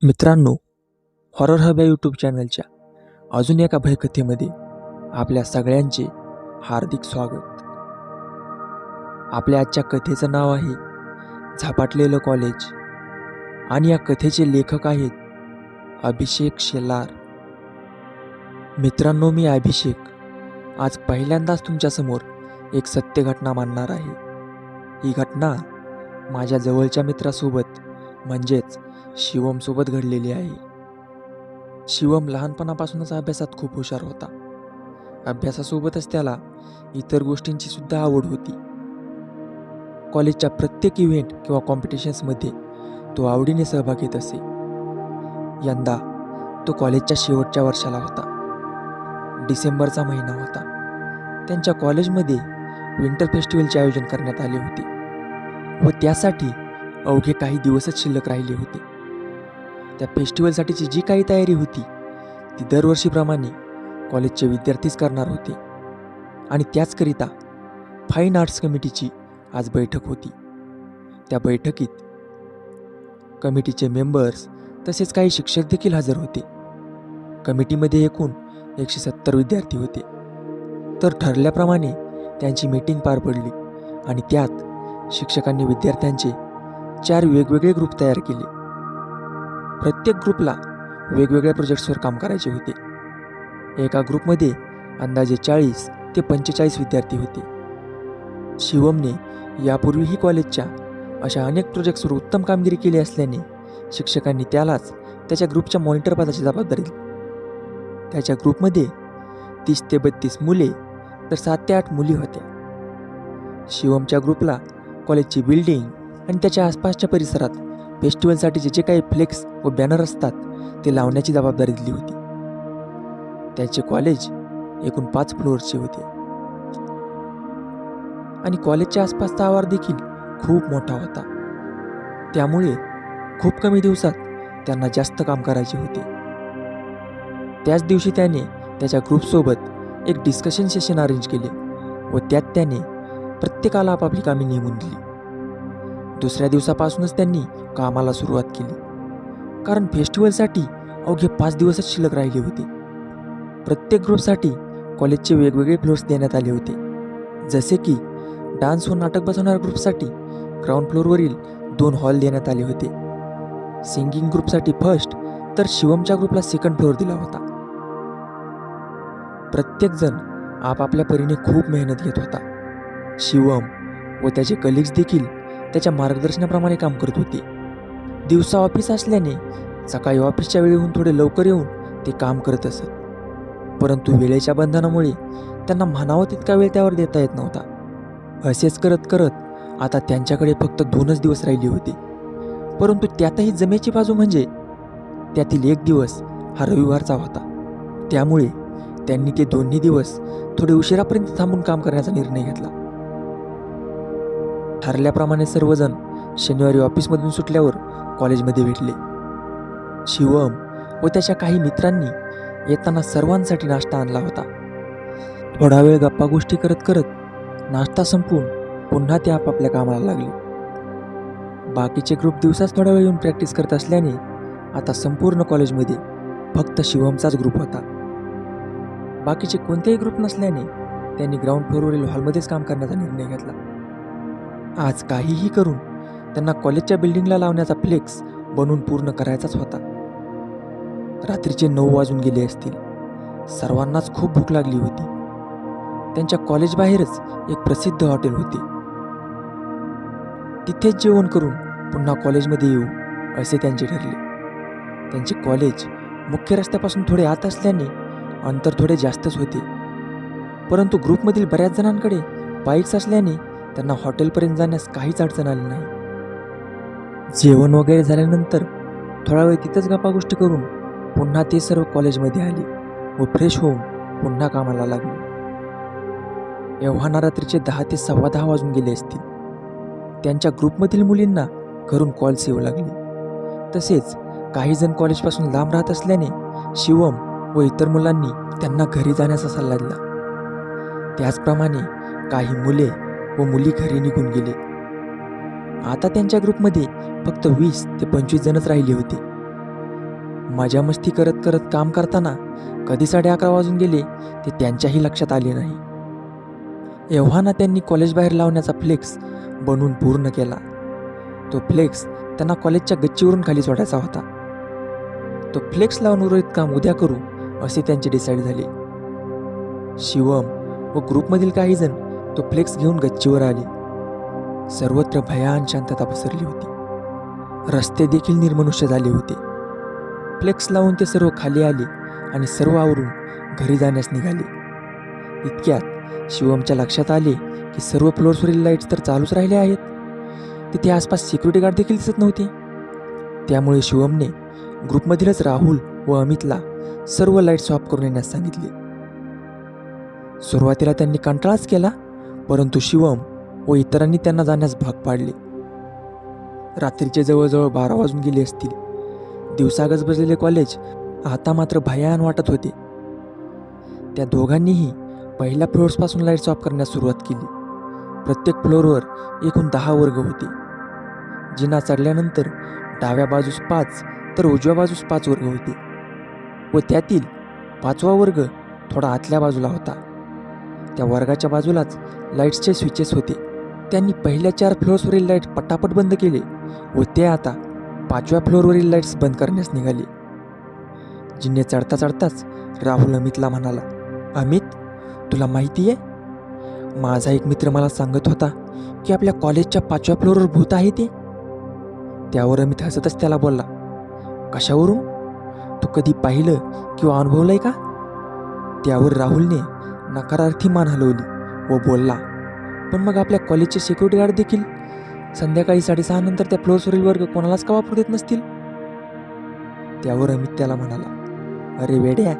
मित्रांनो, horror hub या YouTube चॅनलच्या अजून एका भयकथेमध्ये आपल्या सगळ्यांचे हार्दिक स्वागत. आपल्या आजच्या कथेचं नाव आहे झपाटलेलं कॉलेज आणि या कथेचे लेखक आहेत अभिषेक शेलार. मित्रांनो, मी अभिषेक आज पहिल्यांदाच तुमच्यासमोर एक सत्य घटना मांडणार आहे. ही घटना माझ्या जवळच्या मित्रासोबत म्हणजेच शिवमसोबत घडलेली आहे. शिवम लहानपणापासूनच अभ्यासात खूप हुशार होता. अभ्यासासोबतच त्याला इतर गोष्टींची सुद्धा आवड होती. कॉलेजच्या प्रत्येक इव्हेंट किंवा कॉम्पिटिशन्समध्ये तो आवडीने सहभाग घेत असे. यंदा तो कॉलेजच्या शेवटच्या वर्षाला होता. डिसेंबरचा महिना होता. त्यांच्या कॉलेजमध्ये विंटर फेस्टिवलचे आयोजन करण्यात आले होते व त्यासाठी अवघे काही दिवसच शिल्लक राहिले होते. त्या फेस्टिवलसाठीची जी काही तयारी होती ती दरवर्षीप्रमाणे कॉलेजचे विद्यार्थीच करणार होते आणि त्याचकरिता फाईन आर्ट्स कमिटीची आज बैठक होती. त्या बैठकीत कमिटीचे मेंबर्स तसेच काही शिक्षक देखील हजर होते. कमिटीमध्ये एकूण 170 विद्यार्थी होते. तर ठरल्याप्रमाणे त्यांची मीटिंग पार पडली आणि त्यात शिक्षकांनी विद्यार्थ्यांचे 4 वेगवेगळे ग्रुप तयार केले. प्रत्येक ग्रुपला वेगवेगळ्या प्रोजेक्ट्सवर काम करायचे होते. एका ग्रुपमध्ये अंदाजे 40 ते 45 विद्यार्थी होते. शिवमने यापूर्वीही कॉलेजच्या अशा अनेक प्रोजेक्ट्सवर उत्तम कामगिरी केली असल्याने शिक्षकांनी त्यालाच त्याच्या ग्रुपच्या मॉनिटर पदाची जबाबदारी दिली. त्याच्या ग्रुपमध्ये 30 ते 32 मुले तर 7 ते 8 मुली होत्या. शिवमच्या ग्रुपला कॉलेजची बिल्डिंग आणि त्याच्या आसपासच्या परिसरात फेस्टिवलसाठीचे जे काही फ्लेक्स व बॅनर असतात ते लावण्याची जबाबदारी दिली होती. त्याचे कॉलेज एकूण 5 फ्लोअर्सचे होते आणि कॉलेजच्या आसपासचा आवार देखील खूप मोठा होता. त्यामुळे खूप कमी दिवसात त्यांना जास्त काम करायचे होते. त्याच दिवशी त्याने त्याच्या ग्रुपसोबत एक डिस्कशन सेशन अरेंज केले व त्यात त्याने प्रत्येकाला आपापली कामे नेमून दिली. दुसऱ्या दिवसापासूनच त्यांनी कामाला सुरुवात केली, कारण फेस्टिवलसाठी अवघे 5 दिवसच शिल्लक राहिले होते. प्रत्येक ग्रुपसाठी कॉलेजचे वेगवेगळे फ्लोर्स देण्यात आले होते. जसे की डान्स व नाटक बसवणाऱ्या ग्रुपसाठी ग्राउंड फ्लोअरवरील 2 हॉल देण्यात आले होते. सिंगिंग ग्रुपसाठी फर्स्ट तर शिवमच्या ग्रुपला सेकंड फ्लोअर दिला होता. प्रत्येकजण आपापल्या परीने खूप मेहनत घेत होता. शिवम व त्याचे कलिग्स देखील त्याच्या मार्गदर्शनाप्रमाणे काम करत होते. दिवसा ऑफिस असल्याने सकाळी ऑफिसच्या वेळेहून थोडे लवकर येऊन ते काम करत असत. परंतु वेळेच्या बंधनामुळे त्यांना म्हणावं तितका वेळ त्यावर देता येत नव्हता. असेच करत करत आता त्यांच्याकडे फक्त 2च दिवस राहिले होते. परंतु त्यातही जमेची बाजू म्हणजे त्यातील एक दिवस हा रविवारचा होता. त्यामुळे त्यांनी ते दोन्ही दिवस थोडे उशिरापर्यंत थांबून काम करण्याचा निर्णय घेतला. ठरल्याप्रमाणे सर्वजण शनिवारी ऑफिसमधून सुटल्यावर कॉलेजमध्ये भेटले. शिवम व त्याच्या काही मित्रांनी येताना सर्वांसाठी नाश्ता आणला होता. थोडा वेळ गप्पा गोष्टी करत करत नाश्ता संपवून पुन्हा ते आपापल्या कामाला लागले. बाकीचे ग्रुप दिवसाच थोडा वेळ येऊन प्रॅक्टिस करत असल्याने आता संपूर्ण कॉलेजमध्ये फक्त शिवमचाच ग्रुप होता. बाकीचे कोणतेही ग्रुप नसल्याने त्यांनी ग्राउंड फ्लोअरवरील हॉलमध्येच काम करण्याचा निर्णय घेतला. आज काहीही करून त्यांना कॉलेजच्या बिल्डिंगला लावण्याचा फ्लेक्स बनवून पूर्ण करायचाच होता. रात्रीचे 9 वाजून गेले असतील. सर्वांनाच खूप भूक लागली होती. त्यांच्या कॉलेजबाहेरच एक प्रसिद्ध हॉटेल होते. तिथेच जेवण करून पुन्हा कॉलेजमध्ये येऊ असे त्यांचे ठरले. त्यांचे कॉलेज मुख्य रस्त्यापासून थोडे आत असल्याने अंतर थोडे जास्तच होते. परंतु ग्रुपमधील बऱ्याच जणांकडे बाईक्स असल्याने त्यांना हॉटेलपर्यंत जाण्यास काहीच अडचण आली नाही. जेवण वगैरे झाल्यानंतर थोडा वेळ तिथंच गप्पा गोष्टी करून पुन्हा ते सर्व कॉलेजमध्ये आले व फ्रेश होऊन पुन्हा कामाला लागले. एव्हाना रात्रीचे 10 ते 10:15 वाजून गेले असतील. त्यांच्या ग्रुपमधील मुलींना घरून कॉल्स येऊ लागले. तसेच काही जण कॉलेजपासून लांब राहत असल्याने शिवम व इतर मुलांनी त्यांना घरी जाण्याचा सल्ला दिला. त्याचप्रमाणे काही मुले व मुली घरी निघून गेले. आता त्यांच्या ग्रुपमध्ये फक्त 20 ते 25 जणच राहिले होते. मजा मस्ती करत करत काम करताना कधी 11:30 वाजून गेले ते त्यांच्याही लक्षात आले नाही. एव्हाना त्यांनी कॉलेजबाहेर लावण्याचा फ्लेक्स बनवून पूर्ण केला. तो फ्लेक्स त्यांना कॉलेजच्या गच्चीवरून खाली सोडायचा होता. तो फ्लेक्स लावून उर्वरित काम उद्या करू असे त्यांचे डिसाईड झाले. शिवम व ग्रुपमधील काही जण तो फ्लेक्स घेऊन गच्चीवर आले. सर्वत्र भयान शांतता पसरली होती. रस्ते देखील निर्मनुष्य झाले होते. फ्लेक्स लावून ते सर्व खाली आले आणि सर्व आवरून घरी जाण्यास निघाले. इतक्यात शिवमच्या लक्षात आले की सर्व फ्लोअर्सवरील लाईट्स तर चालूच राहिले आहेत. तिथे आसपास सिक्युरिटी गार्ड देखील दिसत नव्हते. त्यामुळे शिवमने ग्रुपमधीलच राहुल व अमितला सर्व लाईट्स ऑफ करून येण्यास सांगितले. सुरुवातीला त्यांनी कंटाळाच केला, परंतु शिवम व इतरांनी त्यांना जाण्यास भाग पाडले. रात्रीचे जवळजवळ 12 वाजून गेले असतील. दिवसागच बसलेले कॉलेज आता मात्र भयान वाटत होते. त्या दोघांनीही पहिल्या फ्लोअर्सपासून लाईट्स ऑफ करण्यास सुरुवात केली. प्रत्येक फ्लोअरवर एकूण 10 वर्ग होते. जिना चढल्यानंतर डाव्या बाजूस 5 तर उजव्या बाजूस 5 वर्ग होते व त्यातील 5वा वर्ग थोडा आतल्या बाजूला होता. त्या वर्गाच्या बाजूलाच लाईट्सचे स्विचेस होते. त्यांनी पहिल्या 4 फ्लोअर्सवरील लाईट पटापट बंद केले व ते आता 5व्या फ्लोअरवरील लाईट्स बंद करण्यास निघाले. जिने चढता चढताच राहुल अमितला म्हणाला, अमित, तुला माहिती आहे, माझा एक मित्र मला सांगत होता की आपल्या कॉलेजच्या 5व्या फ्लोअरवर भूत आहे ते. त्यावर अमित हसतच त्याला बोलला, कशावरून? तू कधी पाहिलं किंवा अनुभवलंय का? त्यावर राहुलने नकारार्थी मान हलवली व बोलला, पण मग आपल्या कॉलेजचे सिक्युरिटी गार्ड देखील संध्याकाळी 6:30 नंतर त्या फ्लोअर्सवरील वर्ग कोणालाच का वापरू देत नसतील? त्यावर अमित त्याला म्हणाला, अरे वेड्या,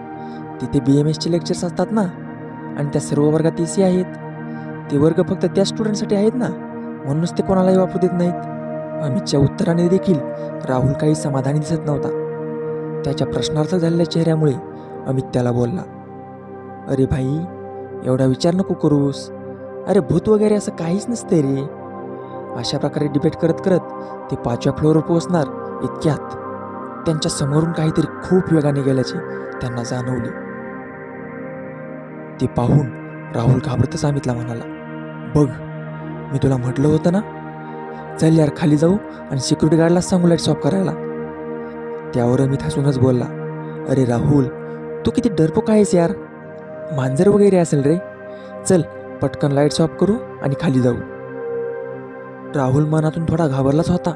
तिथे BMSचे लेक्चर्स असतात ना, आणि त्या सर्व वर्गात AC आहेत. ते वर्ग फक्त त्या स्टुडंटसाठी आहेत ना, म्हणूनच ते कोणालाही वापरू देत नाहीत. अमितच्या उत्तराने देखील राहुल काही समाधानी दिसत नव्हता. त्याच्या प्रश्नार्थक झालेल्या चेहऱ्यामुळे अमित त्याला बोलला, अरे भाई, एवढा विचार नको करूस. अरे भूत वगैरे असं काहीच नसते रे. अशा प्रकारे डिबेट करत करत ते 5व्या फ्लोअरवर पोहोचणार इतक्यात त्यांच्या समोरून काहीतरी खूप वेगाने गेल्याचे त्यांना जाणवले. ते पाहून राहुल घाबरतच अमितला म्हणाला, बघ, मी तुला म्हटलं होतं ना, चल यार खाली जाऊ आणि सिक्युरिटी गार्डलाच सांगू लाईट्स ऑफ करायला. त्यावर अमित हसूनच बोलला, अरे राहुल, तू किती डरपोक आहेस यार. मांजर वगैरे असेल रे. चल पटकन लाईट्स ऑफ करू आणि खाली जाऊ. राहुल मनातून थोडा घाबरलाच होता,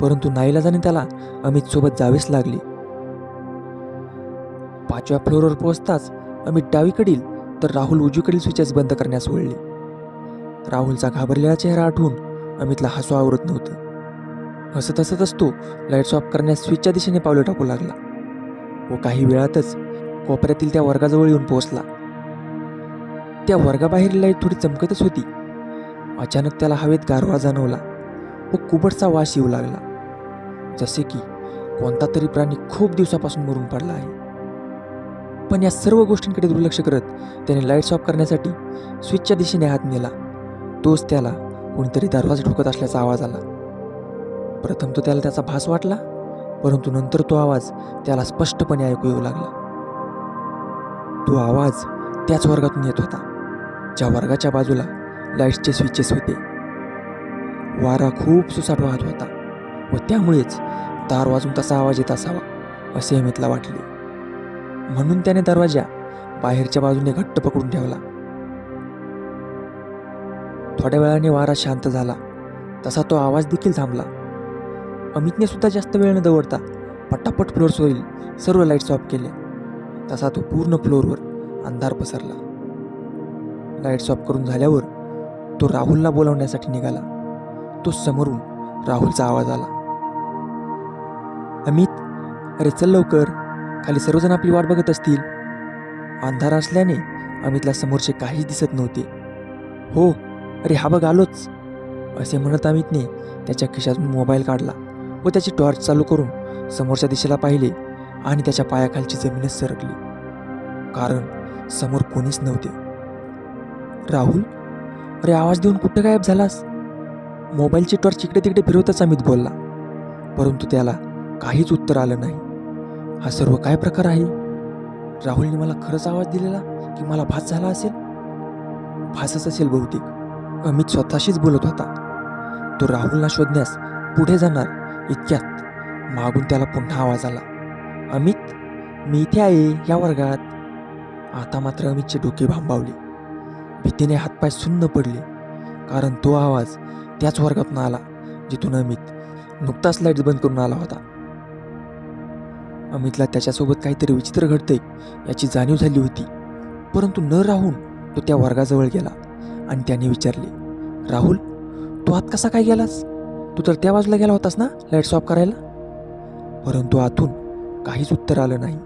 परंतु नाईलाजाने त्याला अमित सोबत जावेच लागले. 5व्या फ्लोअरवर पोहोचताच अमित डावीकडील तर राहुल उजवीकडील स्विचेस बंद करण्यास वळले. राहुलचा घाबरलेला चेहरा आठवून अमितला हसू आवरत नव्हतं. हसत हसतच तो लाईट्स ऑफ करण्यास स्विचच्या दिशेने पावले टाकू लागला व काही वेळातच कोपऱ्यातील त्या वर्गाजवळ येऊन पोहोचला. त्या वर्गाबाहेर लाईट थोडी चमकतच होती. अचानक त्याला हवेत गारवा जाणवला व कुबटचा वास येऊ लागला, जसे की कोणता तरी प्राणी खूप दिवसापासून मरून पडला आहे. पण या सर्व गोष्टींकडे दुर्लक्ष करत त्याने लाईट्स ऑफ करण्यासाठी स्विचच्या दिशेने हात नेला. तोच त्याला कोणीतरी दरवाजा ठोकत असल्याचा आवाज आला. प्रथम तो त्याला त्याचा भास वाटला, परंतु नंतर तो आवाज त्याला स्पष्टपणे ऐकू येऊ लागला. तो आवाज त्याच वर्गातून येत होता ज्या वर्गाच्या बाजूला लाईट्सचे स्विचेस होते. वारा खूप सुसाट वाहत होता व त्यामुळेच दार वाजून तसा आवाज येत असावा असे अमितला वाटले. म्हणून त्याने दरवाजा बाहेरच्या बाजूने घट्ट पकडून ठेवला. थोड्या वेळाने वारा शांत झाला तसा तो आवाज देखील थांबला. अमितने सुद्धा जास्त वेळ न दवडता पटापट फ्लोअर्सवरील सर्व लाईट्स ऑफ केल्या. तसा तो पूर्ण फ्लोअरवर अंधार पसरला. लाईट्स ऑफ करून झाल्यावर तो राहुलला बोलावण्यासाठी निघाला. तो समोरून राहुलचा आवाज आला, अमित, अरे चल लवकर, खाली सर्वजण आपली वाट बघत असतील. अंधार असल्याने अमितला समोरचे काहीच दिसत नव्हते. हो, अरे हा बघ आलोच, असे म्हणत अमितने त्याच्या खिशातून मोबाईल काढला व त्याची टॉर्च चालू करून समोरच्या दिशेला पाहिले आणि त्याच्या पायाखालची जमीनच सरकली, कारण समोर कोणीच नव्हते. राहुल, अरे आवाज देऊन कुठं गायब झालास? मोबाईलची टॉर्च इकडे तिकडे फिरवताच अमित बोलला, परंतु त्याला काहीच उत्तर आलं नाही. हा सर्व काय प्रकार आहे? राहुलने मला खरंच आवाज दिलेला की मला भास झाला असेल? भासच असेल बहुतेक. अमित स्वतःशीच बोलत होता. तो राहुलला शोधण्यास पुढे जाणार इतक्यात मागून त्याला पुन्हा आवाज आला. अमित, मी इथे आहे या वर्गात. आता मात्र अमितचे डोके भांबावले. भीतीने हातपाय सुन्न पडले, कारण तो आवाज त्याच वर्गातून आला जिथून अमित नुकताच लाईट्स बंद करून आला होता. अमितला त्याच्यासोबत काहीतरी विचित्र घडतंय याची जाणीव झाली होती, परंतु न राहून तो त्या वर्गाजवळ गेला आणि त्याने विचारले, राहुल, तू आत कसा काय गेलास? तू तर त्या बाजूला गेला होतास ना लाईट्स ऑफ करायला? परंतु आतून काहीच उत्तर आलं नाही.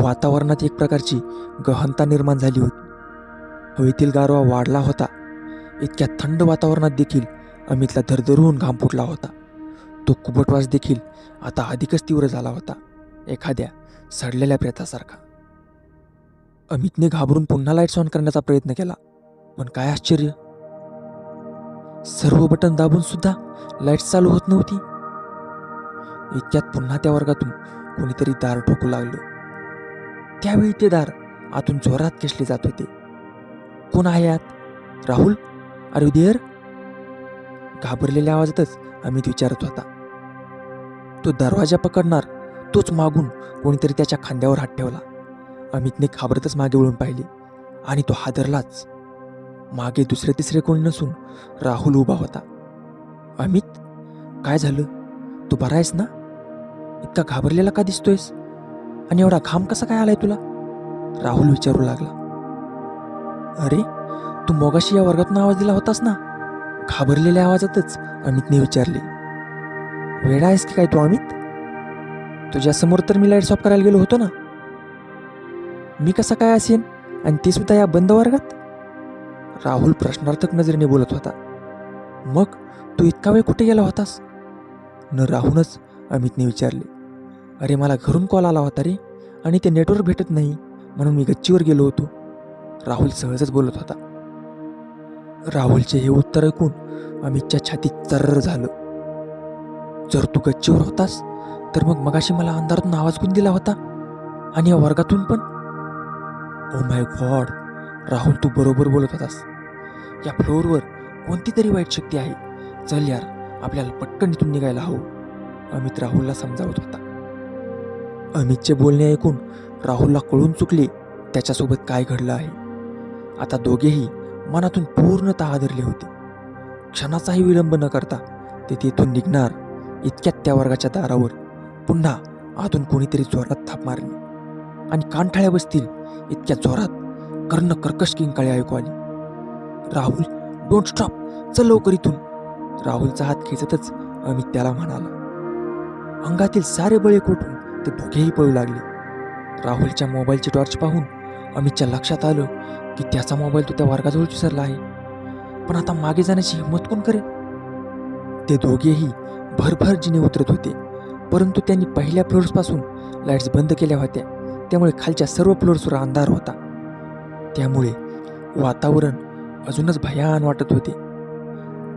वातावरणात एक प्रकारची गहनता निर्माण झाली होती. हवेतील गारवा वाढला होता. इतक्या थंड वातावरणात देखील अमितला धरधरून घाम फुटला होता. तो कुबटवास देखील आता अधिकच तीव्र झाला होता, एखाद्या सडलेल्या प्रेतासारखा. अमितने घाबरून पुन्हा लाईट्स ऑन करण्याचा प्रयत्न केला, पण काय आश्चर्य, सर्व बटन दाबून सुद्धा लाईट्स चालू होत नव्हती. इतक्यात पुन्हा त्या वर्गातून कोणीतरी दार ठोकू लागलं. त्यावेळी ते दार आतून जोरात खेचले जात होते. कोण आहे आत? Rahul, are you there? घाबरलेल्या आवाजातच अमित विचारत होता. तो दरवाजा पकडणार तोच मागून कोणीतरी त्याच्या खांद्यावर हात ठेवला. अमितने घाबरतच मागे वळून पाहिले आणि तो हादरलाच. मागे दुसरे तिसरे कोणी नसून राहुल उभा होता. अमित, काय झालं? तू बरा आहेस ना? इतका घाबरलेला का दिसतोयस? आणि एवढा घाम कसा काय आलाय तुला? राहुल विचारू लागला. अरे, तू मगाशी या वर्गातून आवाज दिला होतास ना? घाबरलेल्या आवाजातच अमितने विचारले. वेडा आहेस की काय तू अमित? तुझ्या समोर तर मी लाईट्स ऑफ करायला गेलो होतो ना. मी कसा काय असेन, आणि ते सुद्धा या बंद वर्गात? राहुल प्रश्नार्थक नजरेने बोलत होता. मग तू इतका वेळ कुठे गेला होतास? न राहूनच अमितने विचारले. अरे, मला घरून कॉल आला होता रे, आणि ते नेटवर्क भेटत नाही म्हणून मी गच्चीवर गेलो होतो. राहुल सहजच बोलत होता. राहुलचे हे उत्तर ऐकून अमितच्या छातीत चर्र झालं. जर तू गच्चीवर होतास तर मग मगाशी मला अंधारातून आवाज कोण दिला होता, आणि या वर्गातून पण? ओ माय गॉड, राहुल, तू बरोबर बोलत होतास. या फ्लोअरवर कोणती तरी वाईट शक्ती आहे. चल यार, आपल्याला पटकन इथून निघायला हवं, अमित राहुलला समजावत होता. अमितचे बोलणे ऐकून राहुलला कळून चुकले त्याच्यासोबत काय घडलं आहे. आता दोघेही मनातून पूर्णतः हादरले होते. क्षणाचाही विलंब न करता ते तिथून निघणार इतक्यात त्या वर्गाच्या दारावर पुन्हा आतून कोणीतरी जोरात थाप मारली आणि कानठाळ्या बसतील इतक्या जोरात कर्ण कर्कश किंकाळी ऐकू आली. राहुल, डोंट स्टॉप, चल लवकर इथून. राहुलचा हात खेचतच अमित त्याला म्हणाला. अंगातील सारे बळे कोठून ते दोघेही पळू लागले. राहुलच्या मोबाईलची टॉर्च पाहून अमितच्या लक्षात आलं की त्याचा मोबाईल तो त्या वर्गाजवळ विसरला आहे. पण आता मागे जाण्याची हिंमत कोण करेल? ते दोघेही भरभर जिने उतरत होते, परंतु त्यांनी पहिल्या फ्लोअर्सपासून लाईट्स बंद केल्या होत्या, त्यामुळे खालच्या सर्व फ्लोअर्सवर अंधार होता. त्यामुळे वातावरण अजूनच भयान वाटत होते.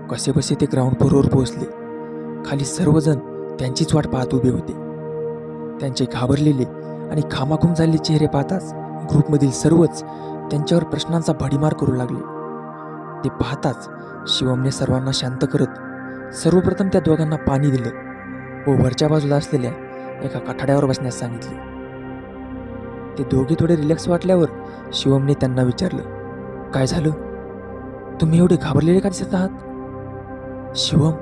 कसेबसे ते ग्राउंड फ्लोअरवर पोहोचले. खाली सर्वजण त्यांचीच वाट पाहत उभे होते. त्यांचे घाबरलेले आणि घामाघूम झालेले चेहरे पाहताच ग्रुपमधील सर्वच त्यांच्यावर प्रश्नांचा भडीमार करू लागले. ते पाहताच शिवमने सर्वांना शांत करत सर्वप्रथम त्या दोघांना पाणी दिलं व वरच्या बाजूला असलेल्या एका कठाड्यावर बसण्यास सांगितले. ते दोघे थोडे रिलॅक्स वाटल्यावर शिवमने त्यांना विचारलं, काय झालं? तुम्ही एवढे घाबरलेले का दिसत आहात? शिवम,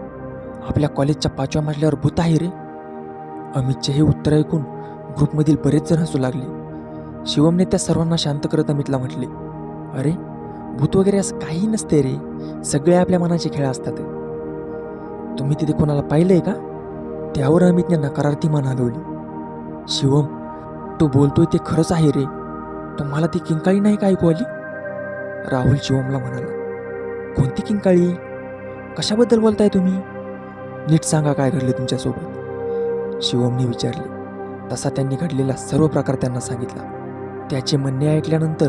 आपल्या कॉलेजच्या 5व्या मजल्यावर भूत आहे रे. अमितचे हे उत्तर ऐकून ग्रुपमधील बरेच जण हसू लागले. शिवमने त्या सर्वांना शांत करत अमितला म्हटले, अरे, भूत वगैरे असं काही नसते रे, सगळे आपल्या मनाचे खेळ असतात. तुम्ही तिथे कोणाला पाहिलंय का? त्यावर अमितने नकारार्थी मान हलवली. शिवम, तो बोलतोय ते खरंच आहे रे, तुम्हाला ती किंकाळी नाही का ऐकू आली? राहुल शिवमला म्हणाला. कोणती किंकाळी? कशाबद्दल बोलताय तुम्ही? नीट सांगा काय घडले तुमच्यासोबत, शिवमने विचारले. तसा त्यांनी घडलेला सर्व प्रकार त्यांना सांगितला. त्याचे म्हणणे ऐकल्यानंतर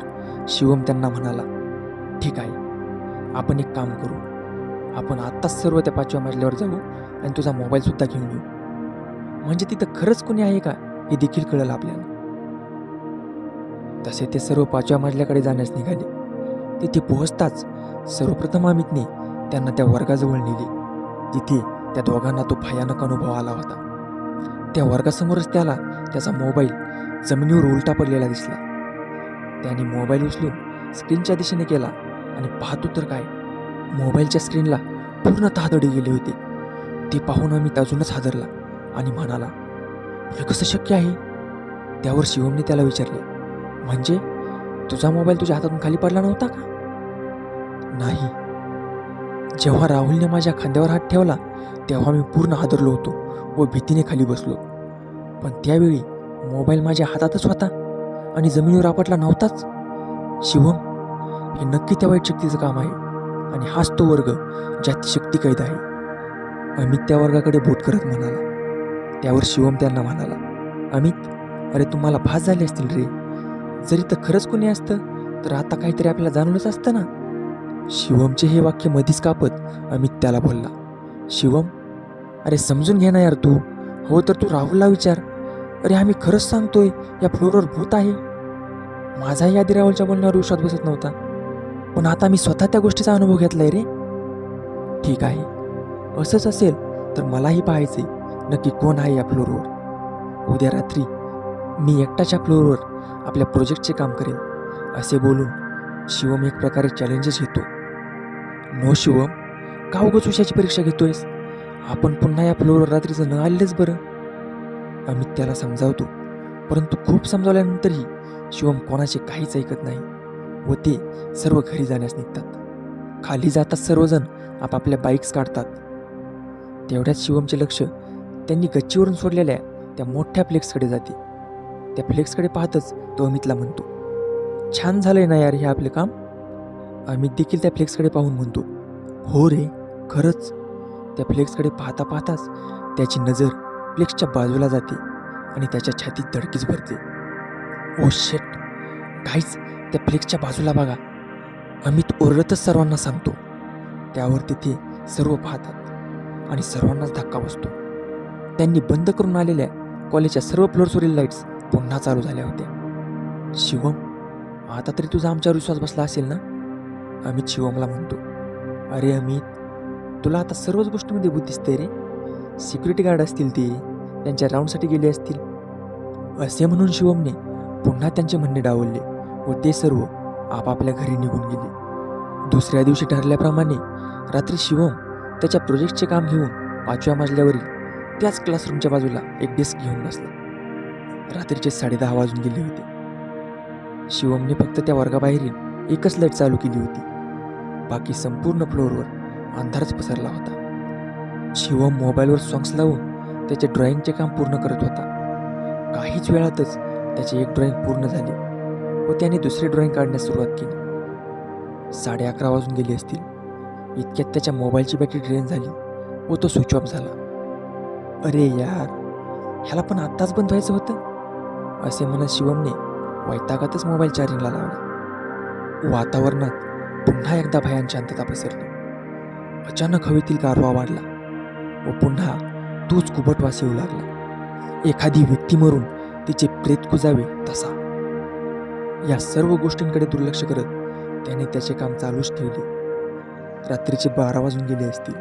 शिवम त्यांना म्हणाला, ठीक आहे, आपण एक काम करू, आपण आत्ताच सर्व त्या 5व्या मजल्यावर जाऊ आणि तुझा मोबाईल सुद्धा घेऊन येऊ. म्हणजे तिथं खरंच कोणी आहे का हे देखील कळलं आपल्याला. तसे ते सर्व 5व्या मजल्याकडे जाण्यास निघाले. तिथे पोहोचताच सर्वप्रथम अमितने त्यांना त्या वर्गाजवळ नेले, जिथे त्या दोघांना तो भयानक अनुभव आला होता. त्या वर्गासमोरच त्याला त्याचा मोबाईल जमिनीवर उलटा पडलेला दिसला. त्याने मोबाईल उचलून स्क्रीनच्या दिशेने केला आणि पाहतो तर काय, मोबाईलच्या स्क्रीनला पूर्णतः दडी गेले होते. ते पाहून अमित अजूनच हादरला आणि म्हणाला, हे कसं शक्य आहे? त्यावर शिवमने त्याला विचारले, म्हणजे तुझा मोबाईल तुझ्या हातातून खाली पडला नव्हता का? नाही. जेव्हा राहुलने माझ्या खांद्यावर हात ठेवला तेव्हा मी पूर्ण हादरलो होतो व भीतीने खाली बसलो. पण त्यावेळी मोबाईल माझ्या हातातच होता आणि जमिनीवर आपटला नव्हताच. शिवम, हे नक्की त्या वाईट शक्तीचं काम आहे आणि हाच तो वर्ग ज्यात ती शक्ती कैद आहे. अमित त्या वर्गाकडे बोट करत म्हणाला. त्यावर शिवम त्यांना म्हणाला, अमित, अरे तुम्हाला भास झाले असतील रे. जरी तर खरंच कोणी असतं तर आता काहीतरी आपल्याला जाणवलंच असतं ना. शिवमचे हे वाक्य मधीच कापत अमित त्याला बोलला, शिवम, अरे समजून घे ना यार तू. हो तर तू राहुलला विचार. अरे आम्ही खरंच सांगतोय, या फ्लोअरवर भूत आहे. माझाही आधी राहुलच्या बोलण्यावर विश्वास बसत नव्हता, पण आता मी स्वतः त्या गोष्टीचा अनुभव घेतलाय रे. ठीक आहे, असंच असेल तर मलाही पाहायचंय नक्की कोण आहे या फ्लोअरवर. उद्या रात्री मी एकटाच्या फ्लोअरवर आपल्या प्रोजेक्टचे काम करेन. असे बोलून शिवम एक प्रकारे चॅलेंजेस घेतो. नो शिवम, का उगाच उशाची परीक्षा घेतोयस? आपण पुन्हा या फ्लोअरवर रात्रीचं न आलेलंच बरं. अमित त्याला समजावतो, परंतु खूप समजावल्यानंतरही शिवम कोणाचे काहीच ऐकत नाही व ते सर्व घरी जाण्यास निघतात. खाली जातात सर्वजण आपापल्या बाईक्स काढतात. तेवढ्यात शिवमचे लक्ष त्यांनी गच्चीवरून सोडलेल्या त्या मोठ्या फ्लेक्सकडे जाते. त्या फ्लेक्सकडे पाहतच तो अमितला म्हणतो, छान झालंय ना यार हे आपले काम. अमित देखील त्या फ्लेक्सकडे पाहून म्हणतो, हो रे, खरंच. त्या फ्लेक्सकडे पाहता पाहताच त्याची नजर फ्लेक्सच्या बाजूला जाते आणि त्याच्या छातीत धडकीच भरते. ओ शेट, काहीच त्या फ्लेक्सच्या बाजूला बघा, अमित ओरडतच सर्वांना सांगतो. त्यावर तिथे सर्व पाहतात आणि सर्वांनाच धक्का बसतो. त्यांनी बंद करून आलेल्या कॉलेजच्या सर्व फ्लोअर्सवरील लाईट्स पुन्हा चालू झाल्या होत्या. शिवम, आता तरी तुझा आमच्यावर विश्वास बसला असेल ना? अमित शिवमला म्हणतो. अरे अमित, तुला आता सर्वच गोष्टीमध्ये भूत दिसते रे. सिक्युरिटी गार्ड असतील ते, त्यांच्या राऊंडसाठी गेले असतील. असे म्हणून शिवमने पुन्हा त्यांचे म्हणणे डावलले व ते सर्व आपापल्या घरी निघून गेले. दुसऱ्या दिवशी ठरल्याप्रमाणे रात्री शिवम त्याच्या प्रोजेक्टचे काम घेऊन 5व्या मजल्यावरील त्याच क्लासरूमच्या बाजूला एक डेस्क घेऊन बसला. रात्रीचे 10:30 वाजून गेले होते. शिवमने फक्त त्या वर्गाबाहेरील एकच लाईट चालू केली होती. बाकी संपूर्ण फ्लोअरवर अंधारच पसरला होता. शिवम मोबाईलवर सॉंग्स लावून त्याचे ड्रॉइंगचे काम पूर्ण करत होता. काहीच वेळातच त्याचे एक ड्रॉइंग पूर्ण झाले व त्याने दुसरे ड्रॉइंग काढण्यास सुरुवात केली. 11:30 वाजून गेले असतील. इतक्यात त्याच्या मोबाईलची बॅटरी ड्रेन झाली व तो स्विच ऑफ झाला. अरे यार, ह्याला पण आत्ताच बंद व्हायचं होतं, असे म्हणत शिवमने वैतागातच मोबाईल चार्जिंगला लावला. वातावरणात पुन्हा एकदा भयान शांतता पसरली. अचानक हवेतील गारवा वाढला व पुन्हा तोच कुबट वास येऊ लागला. एखादी व्यक्ती मरून तिचे प्रेत कुजावे तसा. या सर्व गोष्टींकडे दुर्लक्ष करत त्याने त्याचे काम चालूच ठेवले. रात्रीचे 12 वाजून गेले असतील.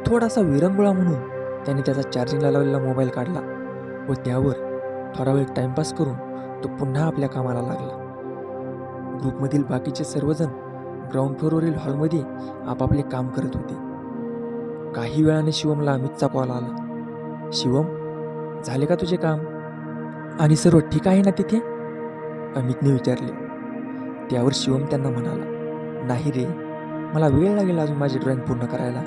थोडासा विरंगुळा म्हणून त्याने त्याचा चार्जिंगला लावलेला मोबाईल काढला व त्यावर थोडा वेळ टाइमपास करून तो पुन्हा आपल्या कामाला लागला. ग्रुपमधील बाकीचे सर्वजण ग्राउंड फ्लोअरवरील हॉलमध्ये आपापले काम करत होते. काही वेळाने शिवमला अमितचा कॉल आला. शिवम, झाले का तुझे काम आणि सर्व ठीक आहे ना तिथे? अमितने विचारले. त्यावर शिवम त्यांना म्हणाला, नाही रे, मला वेळ लागेल अजून माझी ड्रॉइंग पूर्ण करायला.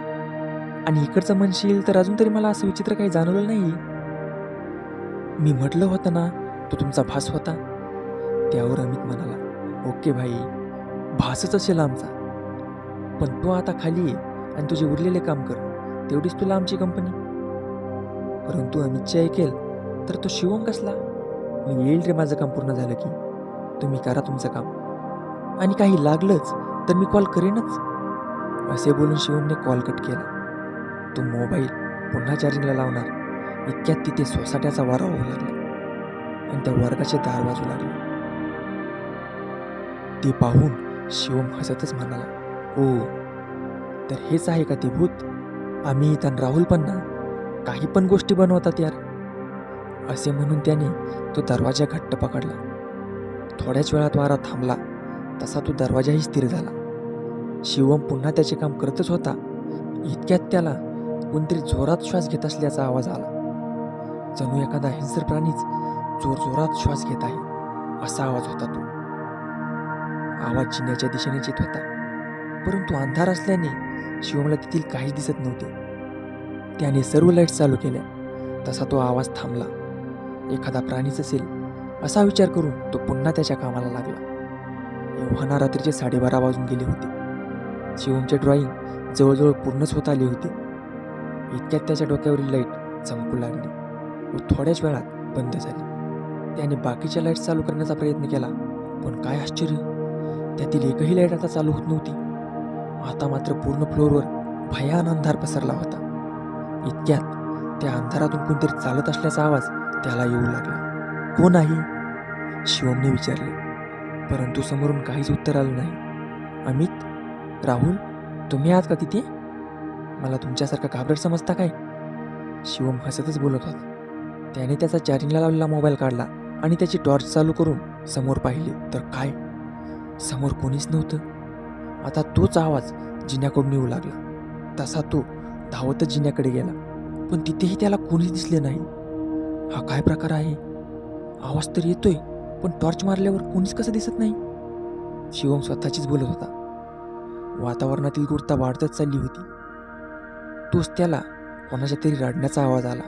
आणि इकडचं म्हणशील तर अजून तरी मला असं विचित्र काही जाणवलं नाही. मी म्हटलं होतं ना, तो तुमचा भास होता. त्यावर अमित म्हणाला, ओके भाई, भासच असेल आमचा, पण तू आता खाली ये आणि तुझे उरलेले काम कर, तेवढीच तुला आमची कंपनी. परंतु अमितचे ऐकेल तर तो शिवम कसला? मी येईल रे माझं काम पूर्ण झालं की, तुम्ही करा तुमचं काम, आणि काही लागलंच तर मी कॉल करेनच. असे बोलून शिवमने कॉल कट केला. तो मोबाईल पुन्हा चार्जिंगला लावणार इतक्यात तिथे सोसाट्याचा वारा होऊ लागला. आणि त्या वर्गाचे दार वाजू लागले. ते पाहून शिवम हसतच म्हणाला, "ओ, तर हेच आहे का ते भूत? अमित आणि राहुल पण ना, काही पण गोष्टी बनवतात यार." असे म्हणून त्याने तो दरवाजा घट्ट पकडला. थोड्याच वेळात वारा थांबला. तसा तो दरवाजाही स्थिर झाला. शिवम पुन्हा त्याचे काम करतच होता. इतक्यात त्याला कोणतरी जोरात श्वास घेत असल्याचा आवाज आला. जणू एखादा हिंस्र प्राणीच जोरजोरात श्वास घेत आहे असा आवाज होता तो. आवाज जिन्याच्या दिशेनेच येत होता, परंतु अंधार असल्याने शिवमला तेथील काहीच दिसत नव्हते. त्याने सर्व लाईट्स चालू केल्या. तसा तो आवाज थांबला. एखादा प्राणीच असेल असा विचार करून तो पुन्हा त्याच्या कामाला लागला. एव्हाना रात्रीचे 12:30 वाजून गेले होते. शिवमचे ड्रॉइंग जवळजवळ पूर्णच होत आले होते. इतक्यात त्याच्या डोक्यावरील लाईट चमकू लागली व थोड्याच वेळात बंद झाली. त्याने बाकीच्या लाईट्स चालू करण्याचा प्रयत्न केला, पण काय आश्चर्य, त्यातील एकही लाईट आता चालू होत नव्हती. आता मात्र पूर्ण फ्लोअरवर भयान अंधार पसरला होता. इतक्यात त्या अंधारातून कोणतरी चालत असल्याचा आवाज त्याला येऊ लागला. "कोण आहे?" शिवमने विचारले, परंतु समोरून काहीच उत्तर आलं नाही. "अमित, राहुल, तुम्ही आहात का तिथे? मला तुमच्यासारखा घाबरट समजता काय?" शिवम हसतच बोलत होता. त्याने त्याचा चार्जिंगला लावलेला मोबाईल काढला आणि त्याची टॉर्च चालू करून समोर पाहिले तर काय, समोर कोणीच नव्हतं. आता तोच आवाज जिन्याकडून येऊ लागला. तसा तो धावतच जिन्याकडे गेला, पण तिथेही त्याला कोणीच दिसले नाही. हा काय प्रकार आहे? आवाज तर येतोय, पण टॉर्च मारल्यावर कोणीच कसं दिसत नाही? शिवम स्वतःचीच बोलत होता. वातावरणातील गूढता वाढतच चालली होती. तोच त्याला कोणाच्या तरी रडण्याचा आवाज आला.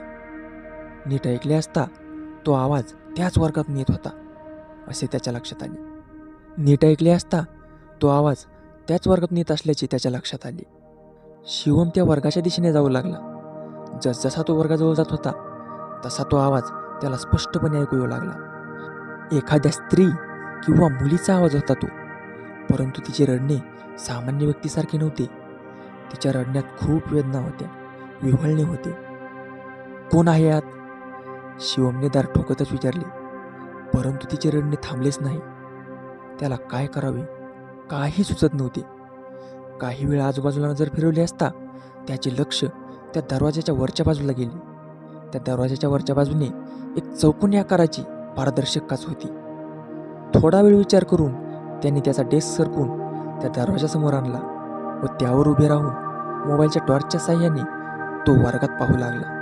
नीट ऐकले असता तो आवाज त्याच वर्गातून येत होता असे त्याच्या लक्षात आले. नीट ऐकले असता तो आवाज त्याच वर्गातून येत असल्याचे त्याच्या लक्षात आले. शिवम त्या वर्गाच्या दिशेने जाऊ लागला. जसजसा तो वर्गाजवळ जात होता तसा तो आवाज त्याला स्पष्टपणे ऐकू येऊ लागला. एखाद्या स्त्री किंवा मुलीचा आवाज होता तो, परंतु तिचे रडणे सामान्य व्यक्तीसारखे नव्हते. तिच्या रडण्यात खूप वेदना होत्या, विव्हळणे होते. "कोण आहे यात?" शिवमने दार ठोकतच विचारले, परंतु तिचे रडणे थांबलेच नाही. त्याला काय करावे काही सुचत नव्हते. काही वेळ आजूबाजूला नजर फिरवली असता त्याचे लक्ष त्या दरवाजाच्या वरच्या बाजूला गेले. त्या दरवाजाच्या वरच्या बाजूने एक चौकोनी आकाराची पारदर्शक काच होती. थोडा वेळ विचार करून त्यांनी त्याचा डेस्क सरकून त्या दरवाजासमोर आणला व त्यावर उभे राहून मोबाईलच्या टॉर्चच्या साह्याने तो वर्गात पाहू लागला.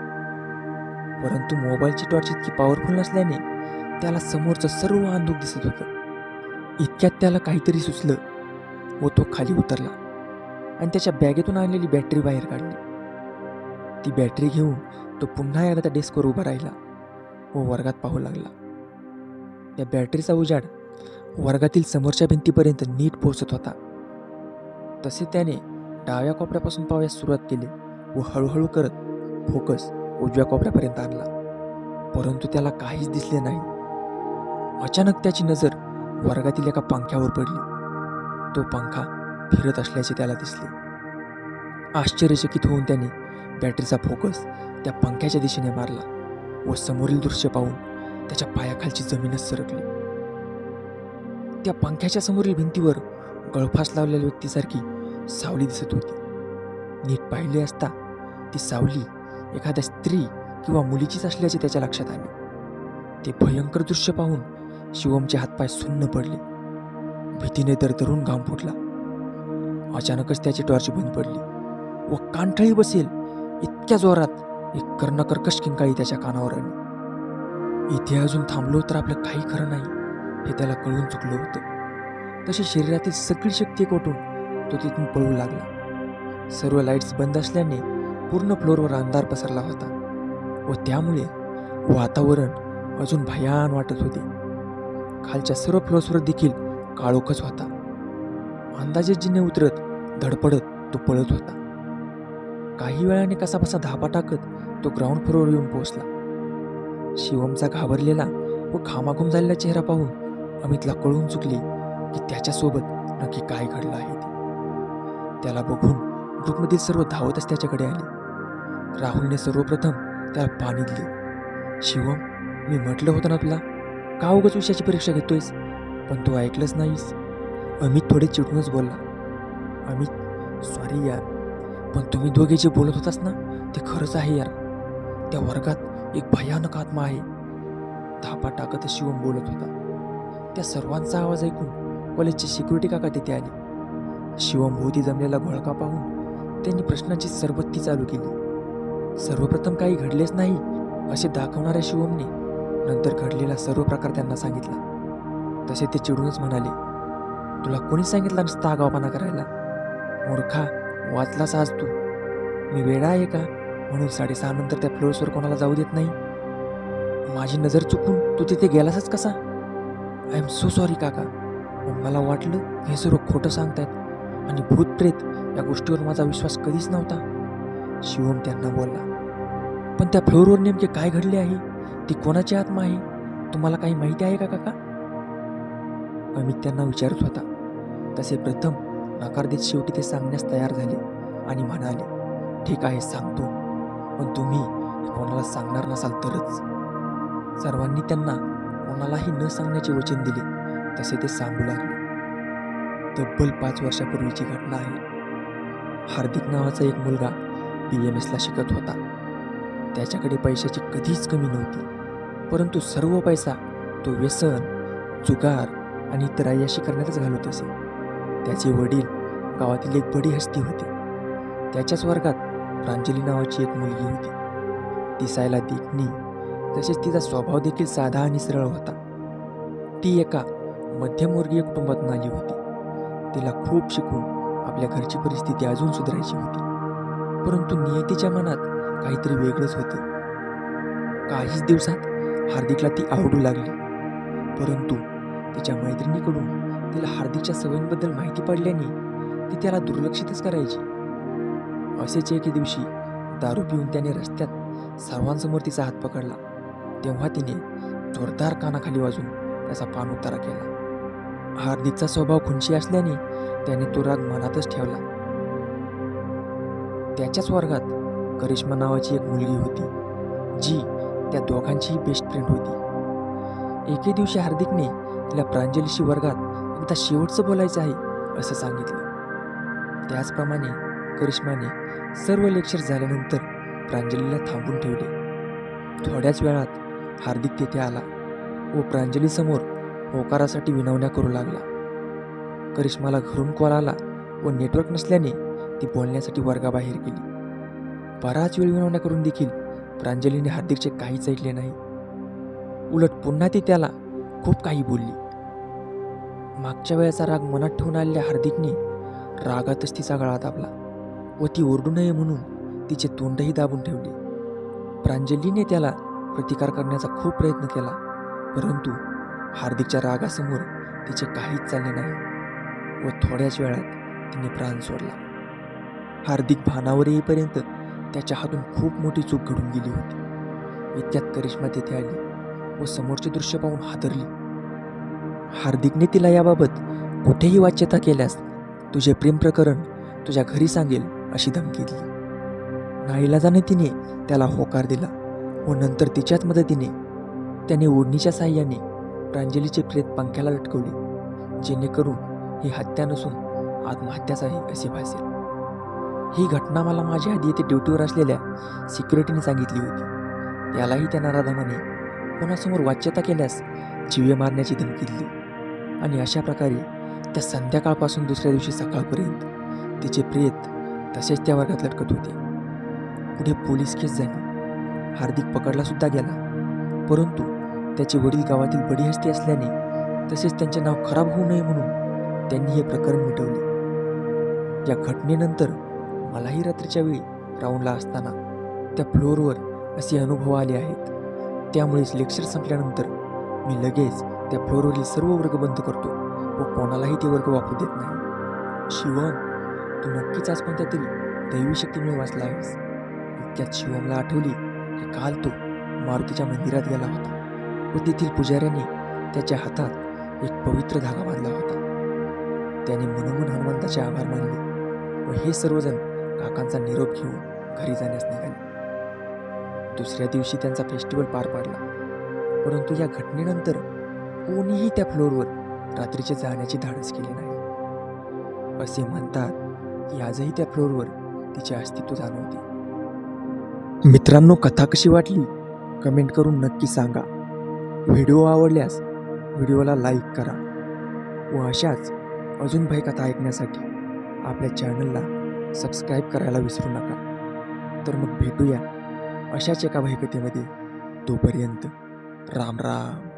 परंतु मोबाईलची टॉर्च इतकी पॉवरफुल नसल्याने त्याला समोरचं सर्व अंधुक दिसत होतं. इतक्यात त्याला काहीतरी सुचलं व तो खाली उतरला आणि त्याच्या बॅगेतून आणलेली बॅटरी बाहेर काढली. ती बॅटरी घेऊन तो पुन्हा एकदा त्या डेस्कवर उभा राहिला व वर्गात पाहू लागला. त्या बॅटरीचा उजाड वर्गातील समोरच्या भिंतीपर्यंत नीट पोहोचत होता. तसे त्याने डाव्या कोपऱ्यापासून पाहायला सुरुवात केली व हळूहळू करत फोकस उजव्या कोपऱ्यापर्यंत आणला, परंतु त्याला काहीच दिसले नाही. अचानक त्याची नजर वर्गातील एका पंख्यावर पडली. तो पंखा फिरत असल्याचे त्याला दिसले. आश्चर्यचकित होऊन त्याने बॅटरीचा फोकस त्या पंख्याच्या दिशेने मारला व समोरील दृश्य पाहून त्याच्या पायाखालची जमीनच सरकली. त्या पंख्याच्या समोरील भिंतीवर गळफास लावलेल्या व्यक्तीसारखी सावली दिसत होती. नीट पाहिले असता ती सावली एखाद्या स्त्री किंवा मुलीचीच असल्याचे त्याच्या लक्षात आले. ते भयंकर दृश्य पाहून शिवमचे हातपाय सुन्न पडले. भीतीने दरदरून घाम फुटला. अचानकच त्याची टॉर्च बंद पडली व कानठळी बसेल इतक्या जोरात एक कर्णकर्कश किंकाळी त्याच्या कानावर आली. इथे अजून थांबलो तर आपलं काही खरं नाही हे त्याला कळून चुकलं होतं. तशी शरीरातील सगळी शक्ती कोटून तो तिथून पळू लागला. सर्व लाईट्स बंद असल्याने पूर्ण फ्लोअरवर अंधार पसरला होता व त्यामुळे वातावरण अजून भयान वाटत होते. खालच्या सर्व फ्लोअर्सवर देखील काळोखच होता. अंदाजे जिने उतरत धडपडत तो पळत होता. काही वेळाने कसाबसा धापा टाकत तो ग्राउंड फ्लोअरवर येऊन पोहोचला. शिवमचा घाबरलेला व घामाघूम झालेला चेहरा पाहून अमितला कळून चुकले की त्याच्यासोबत नक्की काय घडलं आहे ते. त्याला बघून ग्रुपमधील सर्व धावतच त्याच्याकडे आले. राहुलने सर्वप्रथम त्याला पाणी दिले. "शिवम, मी म्हटलं होतं ना तुला, का उगाच विषयाची परीक्षा घेतोयस? पण तू ऐकलंच नाहीस. अमित थोडे चिडूनच बोलला. अमित, सॉरी यार, पण तुम्ही दोघे जे बोलत होतास ना ते खरंच आहे यार. त्या वर्गात एक भयानक आत्मा आहे. धापा टाकतच शिवम बोलत होता. त्या सर्वांचा आवाज ऐकून कॉलेजचे सिक्युरिटी काका तिथे आले. शिवम भोवती जमलेला घोळका पाहून त्यांनी प्रश्नांची सरबत्ती चालू केली. सर्वप्रथम काही घडलेच नाही असे दाखवणाऱ्या शिवमने नंतर घडलेला सर्व प्रकार त्यांना सांगितला. तसे ते चिडूनच म्हणाले, तुला कोणी सांगितलं नुसता आगाऊपणा करायला? मूर्खा, वाचलास आज तू. मी वेडा आहे का म्हणून 6:30 नंतर त्या फ्लोअर्सवर कोणाला जाऊ देत नाही? माझी नजर चुकून तू तिथे गेलासच कसा? आय एम सो सॉरी काका, पण मला वाटलं हे सर्व खोटं सांगतायत आणि भूतप्रेत या गोष्टीवर माझा विश्वास कधीच नव्हता. शिवम त्यांना बोलला, पण त्या फ्लोअरवर नेमके काय घडले आहे? ती कोणाची आत्मा आहे? तुम्हाला काही माहिती आहे का काका? अमित त्यांना विचारत होता. तसे प्रथम नकार देत शेवटी ते सांगण्यास तयार झाले आणि म्हणाले, ठीक आहे सांगतो, पण तुम्ही कोणाला सांगणार नसाल तरच. सर्वांनी त्यांना कोणालाही न सांगण्याचे वचन दिले. तसे ते सांगू लागले. तब्बल 5 वर्षापूर्वीची घटना आहे. हार्दिक नावाचा एक मुलगा BMSला शिकत होता. त्याच्याकडे पैशाची कधीच कमी नव्हती, परंतु सर्व पैसा तो व्यसन, जुगार आणि इतर अय्याशी करण्यातच घालवत असे. त्याचे वडील गावातील एक बडी हस्ती होते. त्याच्याच वर्गात प्रांजली नावाची एक मुलगी होती. दिसायला देखणी तसेच तिचा स्वभाव देखील साधा आणि सरळ होता. ती एका मध्यमवर्गीय कुटुंबातून आली होती. तिला खूप शिकून आपल्या घरची परिस्थिती अजून सुधारायची होती, परंतु नियतीच्या मनात काहीतरी वेगळंच होतं. काहीच दिवसात हार्दिकला ती आवडू लागली, परंतु तिच्या मैत्रिणीकडून तिला हार्दिकच्या सवयींबद्दल माहिती पडल्याने ती त्याला दुर्लक्षितच करायची. असेच एके दिवशी दारू पिऊन त्याने रस्त्यात सर्वांसमोर तिचा हात पकडला. तेव्हा तिने जोरदार कानाखाली वाजून त्याचा पान उतारा केला. हार्दिकचा स्वभाव खुंची असल्याने त्याने तो राग मनातच ठेवला. त्याच्याच वर्गात करिश्मा नावाची एक मुलगी होती, जी त्या दोघांचीही बेस्ट फ्रेंड होती. एके दिवशी हार्दिकने तिला प्रांजलीशी वर्गात एकदा शेवटचं बोलायचं आहे असं सांगितलं. त्याचप्रमाणे करिश्माने सर्व लेक्चर झाल्यानंतर प्रांजलीला थांबून ठेवले. थोड्याच वेळात हार्दिक तेथे आला व प्रांजलीसमोर होकारासाठी विनवण्या करू लागला. करिश्माला घरून कॉल आला व नेटवर्क नसल्याने ती बोलण्यासाठी वर्गाबाहेर गेली. बराच वेळ विनवण्या करून देखील प्रांजलीने हार्दिकचे काहीच ऐकले नाही. उलट पुन्हा ती त्याला खूप काही बोलली. मागच्या वेळेचा राग मनात ठेवून आलेल्या हार्दिकने रागातच तिचा गळा दाबला व ती ओरडू नये म्हणून तिचे तोंडही दाबून ठेवले. प्रांजलीने त्याला प्रतिकार करण्याचा खूप प्रयत्न केला, परंतु हार्दिकच्या रागासमोर तिचे काहीच चालले नाही व थोड्याच वेळात तिने प्राण सोडला. हार्दिक भानावर येईपर्यंत त्याच्या हातून खूप मोठी चूक घडून गेली होती. इतक्यात करिश्मा तेथे आली व समोरचे दृश्य पाहून हादरली. हार्दिकने तिला याबाबत कुठेही वाच्यता केल्यास तुझे प्रेम प्रकरण तुझ्या घरी सांगेल अशी धमकी दिली. नाईलाजाने तिने त्याला होकार दिला व नंतर तिच्याच मदतीने त्याने ओढणीच्या साहाय्याने प्रांजलीचे प्रेत पंख्याला लटकवले, जेणेकरून ही हत्या नसून आत्महत्याच आहे असे भासेल. ही घटना मला माझ्या आधी येथे ड्युटीवर असलेल्या सिक्युरिटीने सांगितली होती. त्यालाही त्या नराधमाने कोणासमोर वाच्यता केल्यास जीवे मारण्याची धमकी दिली आणि अशा प्रकारे त्या संध्याकाळपासून दुसऱ्या दिवशी सकाळपर्यंत तिचे प्रेत तसेच त्या वर्गात लटकत होते. पुढे पोलीस केस झाली. हार्दिक पकडला सुद्धा गेला, परंतु त्याचे वडील गावातील बडी हस्ती असल्याने तसेच त्यांचे नाव खराब होऊ नये म्हणून त्यांनी हे प्रकरण मिटवले. या घटनेनंतर मलाही रात्रीच्या वेळी राऊंडला असताना त्या फ्लोअरवर असे अनुभव आले आहेत. त्यामुळेच लेक्चर संपल्यानंतर मी लगेच त्या फ्लोअरवरील सर्व वर्ग बंद करतो व कोणालाही ते वर्ग वापरू देत नाही. शिवम, तू नक्कीच आज कोणत्या तरी दैवी शक्तीमुळे वाचला आहेस. इतक्यात शिवमला आठवली की काल तो मारुतीच्या मंदिरात गेला होता व तेथील पुजाऱ्याने त्याच्या हातात एक पवित्र धागा बांधला होता. त्याने मनोमन हनुमंताचे आभार मानले व हे सर्वजण काकांचा निरोप घेऊन घरी जाण्यास निघाले. दुसऱ्या दिवशी त्यांचा फेस्टिवल पार पडला, परंतु या घटनेनंतर कोणीही त्या फ्लोअरवर रात्रीचे जाण्याचे धाडस केले नाही. असे म्हणतात की आजही त्या फ्लोअरवर तिचे अस्तित्व जाणवते. मित्रांनो, कथा कशी वाटली कमेंट करून नक्की सांगा. व्हिडिओ आवडल्यास व्हिडिओला लाईक करा व अशाच अजून भयकथा ऐकण्यासाठी आपल्या चॅनलला सबस्क्राईब करायला विसरू नका. तर मग भेटूया अशाच एका भयकथेमध्ये. तोपर्यंत राम राम.